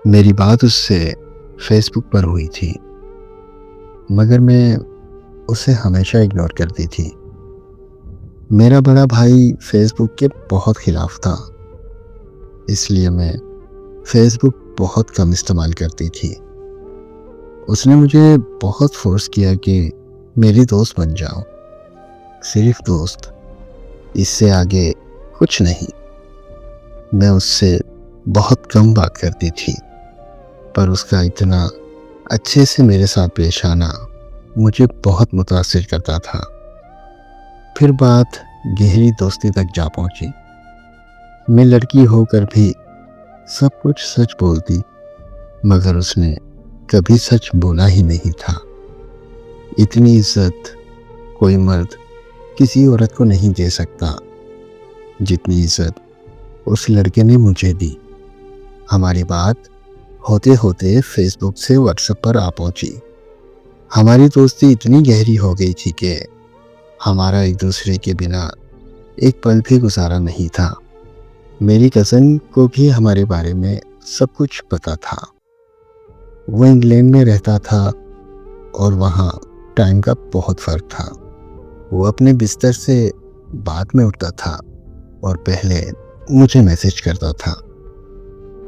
میری بات اس سے فیس بک پر ہوئی تھی، مگر میں اسے ہمیشہ اگنور کرتی تھی۔ میرا بڑا بھائی فیس بک کے بہت خلاف تھا، اس لیے میں فیس بک بہت کم استعمال کرتی تھی۔ اس نے مجھے بہت فورس کیا کہ میری دوست بن جاؤ، صرف دوست، اس سے آگے کچھ نہیں۔ میں اس سے بہت کم بات کرتی تھی، پر اس کا اتنا اچھے سے میرے ساتھ پیش آنا مجھے بہت متاثر کرتا تھا۔ پھر بات گہری دوستی تک جا پہنچی۔ میں لڑکی ہو کر بھی سب کچھ سچ بولتی، مگر اس نے کبھی سچ بولا ہی نہیں تھا۔ اتنی عزت کوئی مرد کسی عورت کو نہیں دے سکتا جتنی عزت اس لڑکے نے مجھے دی۔ ہماری بات ہوتے ہوتے فیس بک سے واٹس ایپ پر آ پہنچی۔ ہماری دوستی اتنی گہری ہو گئی تھی کہ ہمارا ایک دوسرے کے بنا ایک پل بھی گزارا نہیں تھا۔ میری کزن کو بھی ہمارے بارے میں سب کچھ پتا تھا۔ وہ انگلینڈ میں رہتا تھا اور وہاں ٹائم کا بہت فرق تھا۔ وہ اپنے بستر سے بعد میں اٹھتا تھا اور پہلے مجھے میسج کرتا تھا،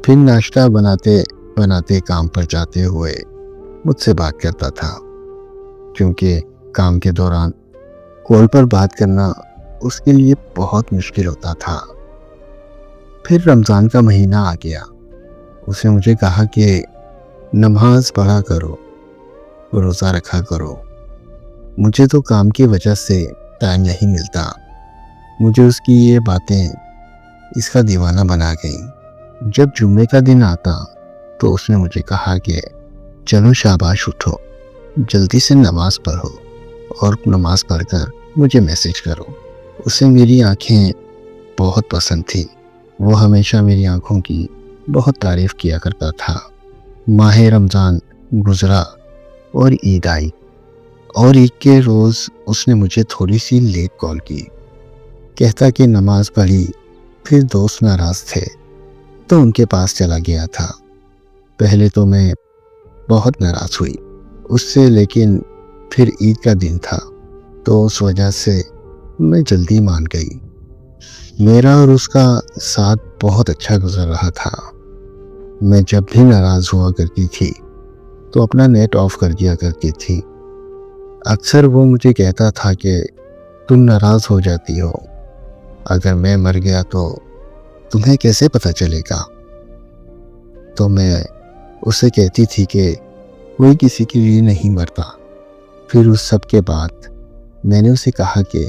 پھر ناشتہ بناتے بناتے کام پر جاتے ہوئے مجھ سے بات کرتا تھا، کیونکہ کام کے دوران کال پر بات کرنا اس کے لیے بہت مشکل ہوتا تھا۔ پھر رمضان کا مہینہ آ گیا۔ اس نے مجھے کہا کہ نماز پڑھا کرو، روزہ رکھا کرو۔ مجھے تو کام کی وجہ سے ٹائم نہیں ملتا۔ مجھے اس کی یہ باتیں اس کا دیوانہ بنا گئیں۔ جب جمعے کا دن آتا تو اس نے مجھے کہا کہ چلو شاباش اٹھو، جلدی سے نماز پڑھو اور نماز پڑھ کر مجھے میسج کرو۔ اسے میری آنکھیں بہت پسند تھیں۔ وہ ہمیشہ میری آنکھوں کی بہت تعریف کیا کرتا تھا۔ ماہ رمضان گزرا اور عید آئی، اور عید کے روز اس نے مجھے تھوڑی سی لیٹ کال کی۔ کہتا کہ نماز پڑھی، پھر دوست ناراض تھے تو ان کے پاس چلا گیا تھا۔ پہلے تو میں بہت ناراض ہوئی اس سے، لیکن پھر عید کا دن تھا تو اس وجہ سے میں جلدی مان گئی۔ میرا اور اس کا ساتھ بہت اچھا گزر رہا تھا۔ میں جب بھی ناراض ہوا کرتی تھی تو اپنا نیٹ آف کر دیا کرتی تھی۔ اکثر وہ مجھے کہتا تھا کہ تم ناراض ہو جاتی ہو، اگر میں مر گیا تو تمہیں کیسے پتہ چلے گا؟ تو میں اسے کہتی تھی کہ کوئی کسی کے لیے نہیں مرتا۔ پھر اس سب کے بعد میں نے اسے کہا کہ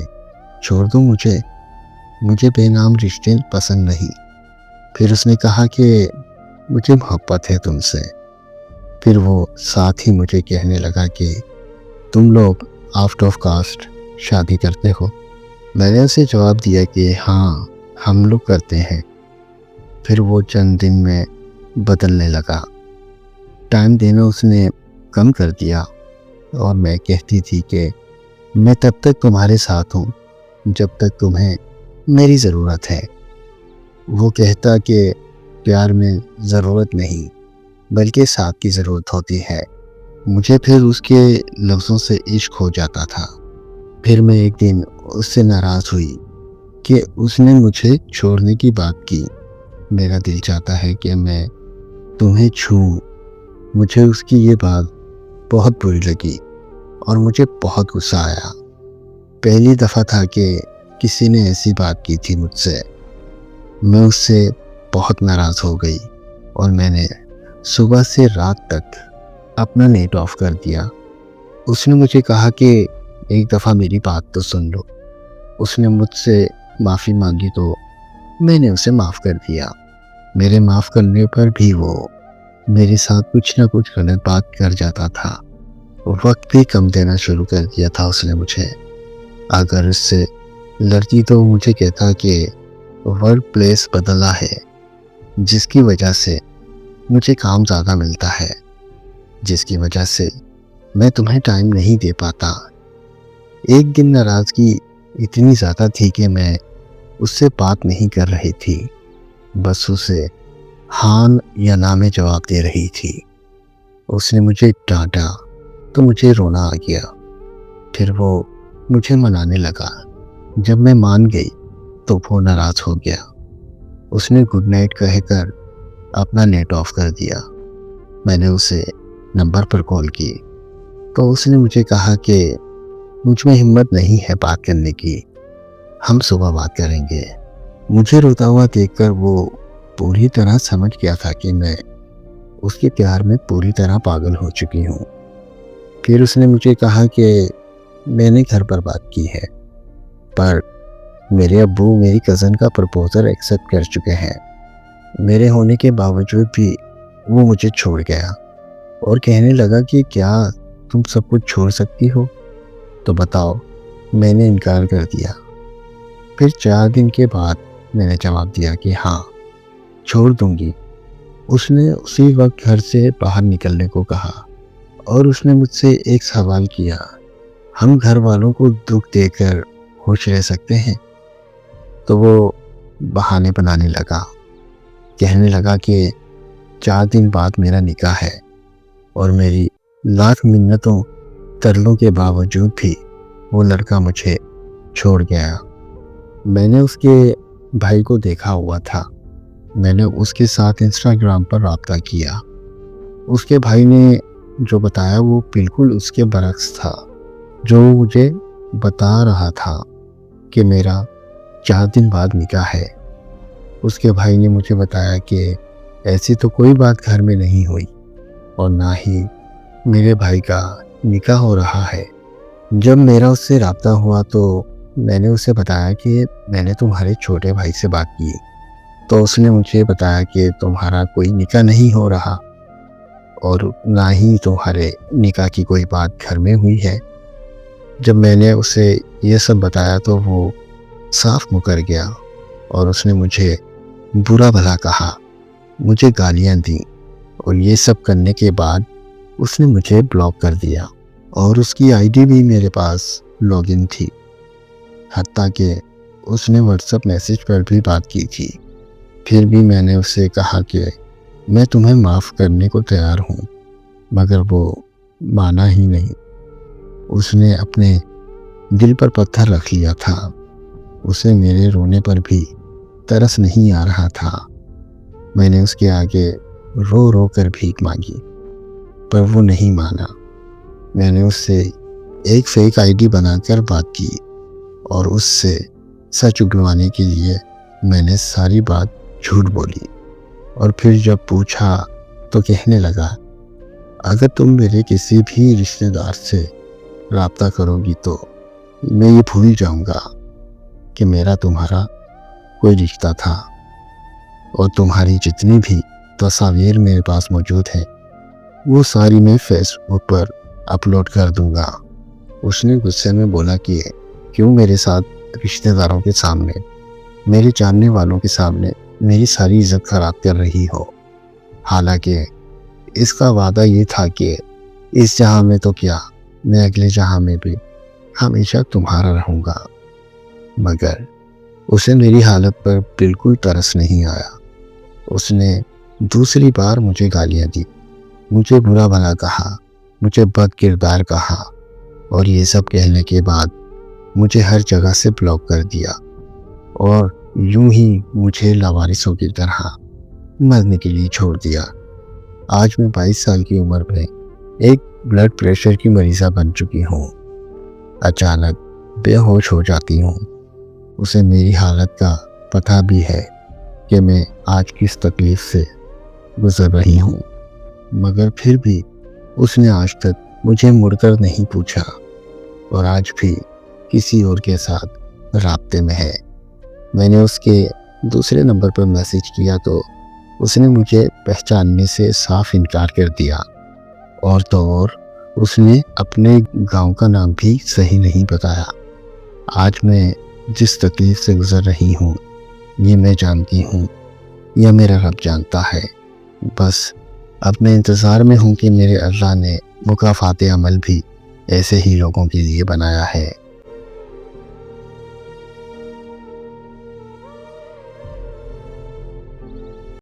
چھوڑ دو مجھے بے نام رشتے پسند نہیں۔ پھر اس نے کہا کہ مجھے محبت ہے تم سے۔ پھر وہ ساتھ ہی مجھے کہنے لگا کہ تم لوگ آؤٹ آف کاسٹ شادی کرتے ہو؟ میں نے اسے جواب دیا کہ ہاں ہم لوگ کرتے ہیں۔ پھر وہ چند دن میں بدلنے لگا۔ ٹائم دینا اس نے کم کر دیا، اور میں کہتی تھی کہ میں تب تک تمہارے ساتھ ہوں جب تک تمہیں میری ضرورت ہے۔ وہ کہتا کہ پیار میں ضرورت نہیں بلکہ ساتھ کی ضرورت ہوتی ہے۔ مجھے پھر اس کے لفظوں سے عشق ہو جاتا تھا۔ پھر میں ایک دن اس سے ناراض ہوئی کہ اس نے مجھے چھوڑنے کی بات کی۔ میرا دل چاہتا ہے کہ میں تمہیں چھوؤں۔ مجھے اس کی یہ بات بہت بری لگی اور مجھے بہت غصہ آیا۔ پہلی دفعہ تھا کہ کسی نے ایسی بات کی تھی مجھ سے۔ میں اس سے بہت ناراض ہو گئی اور میں نے صبح سے رات تک اپنا نیٹ آف کر دیا۔ اس نے مجھے کہا کہ ایک دفعہ میری بات تو سن لو۔ اس نے مجھ سے معافی مانگی تو میں نے اسے معاف کر دیا۔ میرے معاف کرنے پر بھی وہ میرے ساتھ کچھ نہ کچھ غلط بات کر جاتا تھا۔ وقت بھی کم دینا شروع کر دیا تھا اس نے مجھے۔ اگر اس سے لڑتی تو مجھے کہتا کہ ورک پلیس بدلا ہے، جس کی وجہ سے مجھے کام زیادہ ملتا ہے، جس کی وجہ سے میں تمہیں ٹائم نہیں دے پاتا۔ ایک دن ناراضگی اتنی زیادہ تھی کہ میں اس سے بات نہیں کر رہی تھی، بس اسے ہاں یا نہ میں جواب دے رہی تھی۔ اس نے مجھے ڈانٹا تو مجھے رونا آ گیا۔ پھر وہ مجھے منانے لگا۔ جب میں مان گئی تو وہ ناراض ہو گیا۔ اس نے گڈ نائٹ کہہ کر اپنا نیٹ آف کر دیا۔ میں نے اسے نمبر پر کال کی تو اس نے مجھے کہا کہ مجھ میں ہمت نہیں ہے بات کرنے کی، ہم صبح بات کریں گے۔ مجھے روتا ہوا دیکھ کر وہ پوری طرح سمجھ گیا تھا کہ میں اس کے پیار میں پوری طرح پاگل ہو چکی ہوں۔ پھر اس نے مجھے کہا کہ میں نے گھر پر بات کی ہے، پر میرے ابو میری کزن کا پرپوزل ایکسیپٹ کر چکے ہیں۔ میرے ہونے کے باوجود بھی وہ مجھے چھوڑ گیا اور کہنے لگا کہ کیا تم سب کچھ چھوڑ سکتی ہو؟ تو بتاؤ۔ میں نے انکار کر دیا۔ پھر 4 دن کے بعد میں نے جواب دیا کہ ہاں چھوڑ دوں گی۔ اس نے اسی وقت گھر سے باہر نکلنے کو کہا اور اس نے مجھ سے ایک سوال کیا، ہم گھر والوں کو دکھ دے کر خوش رہ سکتے ہیں؟ تو وہ بہانے بنانے لگا، کہنے لگا کہ 4 دن بعد میرا نکاح ہے اور میری لاکھ منتوں ترلوں کے باوجود بھی وہ لڑکا مجھے چھوڑ گیا۔ میں نے اس کے بھائی کو دیکھا ہوا تھا۔ میں نے اس کے ساتھ انسٹاگرام پر رابطہ کیا۔ اس کے بھائی نے جو بتایا وہ بالکل اس کے برعکس تھا جو مجھے بتا رہا تھا کہ میرا 4 دن بعد نکاح ہے۔ اس کے بھائی نے مجھے بتایا کہ ایسی تو کوئی بات گھر میں نہیں ہوئی اور نہ ہی میرے بھائی کا نکاح ہو رہا ہے۔ جب میرا اس سے رابطہ ہوا تو میں نے اسے بتایا کہ میں نے تمہارے چھوٹے بھائی سے بات کی، تو اس نے مجھے بتایا کہ تمہارا کوئی نکاح نہیں ہو رہا اور نہ ہی تمہارے نکاح کی کوئی بات گھر میں ہوئی ہے۔ جب میں نے اسے یہ سب بتایا تو وہ صاف مکر گیا اور اس نے مجھے برا بھلا کہا، مجھے گالیاں دیں اور یہ سب کرنے کے بعد اس نے مجھے بلاک کر دیا اور اس کی آئی ڈی بھی میرے پاس لاگ ان تھی، حتیٰ کہ اس نے واٹس ایپ میسیج پر بھی بات کی تھی۔ پھر بھی میں نے اسے کہا کہ میں تمہیں معاف کرنے کو تیار ہوں، مگر وہ مانا ہی نہیں۔ اس نے اپنے دل پر پتھر رکھ لیا تھا۔ اسے میرے رونے پر بھی ترس نہیں آ رہا تھا۔ میں نے اس کے آگے رو رو کر بھیک مانگی پر وہ نہیں مانا۔ میں نے اس سے ایک فیک آئی ڈی بنا کر بات کی اور اس سے سچ اگلوانے کے لیے میں نے ساری بات جھوٹ بولی، اور پھر جب پوچھا تو کہنے لگا، اگر تم میرے کسی بھی رشتہ دار سے رابطہ کرو گی تو میں یہ بھول جاؤں گا کہ میرا تمہارا کوئی رشتہ تھا، اور تمہاری جتنی بھی تصاویر میرے پاس موجود ہیں وہ ساری میں فیس بک پر اپلوڈ کر دوں گا۔ اس نے غصے میں بولا کہ کیوں میرے ساتھ رشتہ داروں کے سامنے، میرے جاننے والوں کے سامنے میری ساری عزت خراب کر رہی ہو، حالانکہ اس کا وعدہ یہ تھا کہ اس جہاں میں تو کیا، میں اگلے جہاں میں بھی ہمیشہ تمہارا رہوں گا۔ مگر اسے میری حالت پر بالکل ترس نہیں آیا۔ اس نے دوسری بار مجھے گالیاں دی، مجھے برا بھلا کہا، مجھے بد کردار کہا، اور یہ سب کہنے کے بعد مجھے ہر جگہ سے بلاک کر دیا اور یوں ہی مجھے لاوارثوں کی طرح مرنے کے لیے چھوڑ دیا۔ آج میں 22 سال کی عمر میں ایک بلڈ پریشر کی مریضہ بن چکی ہوں۔ اچانک بے ہوش ہو جاتی ہوں۔ اسے میری حالت کا پتہ بھی ہے کہ میں آج کس تکلیف سے گزر رہی ہوں، مگر پھر بھی اس نے آج تک مجھے مڑ کر نہیں پوچھا اور آج بھی کسی اور کے ساتھ رابطے میں ہے۔ میں نے اس کے دوسرے نمبر پر میسیج کیا تو اس نے مجھے پہچاننے سے صاف انکار کر دیا، اور تو اور اس نے اپنے گاؤں کا نام بھی صحیح نہیں بتایا۔ آج میں جس تکلیف سے گزر رہی ہوں یہ میں جانتی ہوں یا میرا رب جانتا ہے۔ بس اب میں انتظار میں ہوں کہ میرے اللہ نے مکافات عمل بھی ایسے ہی لوگوں کے لیے بنایا ہے۔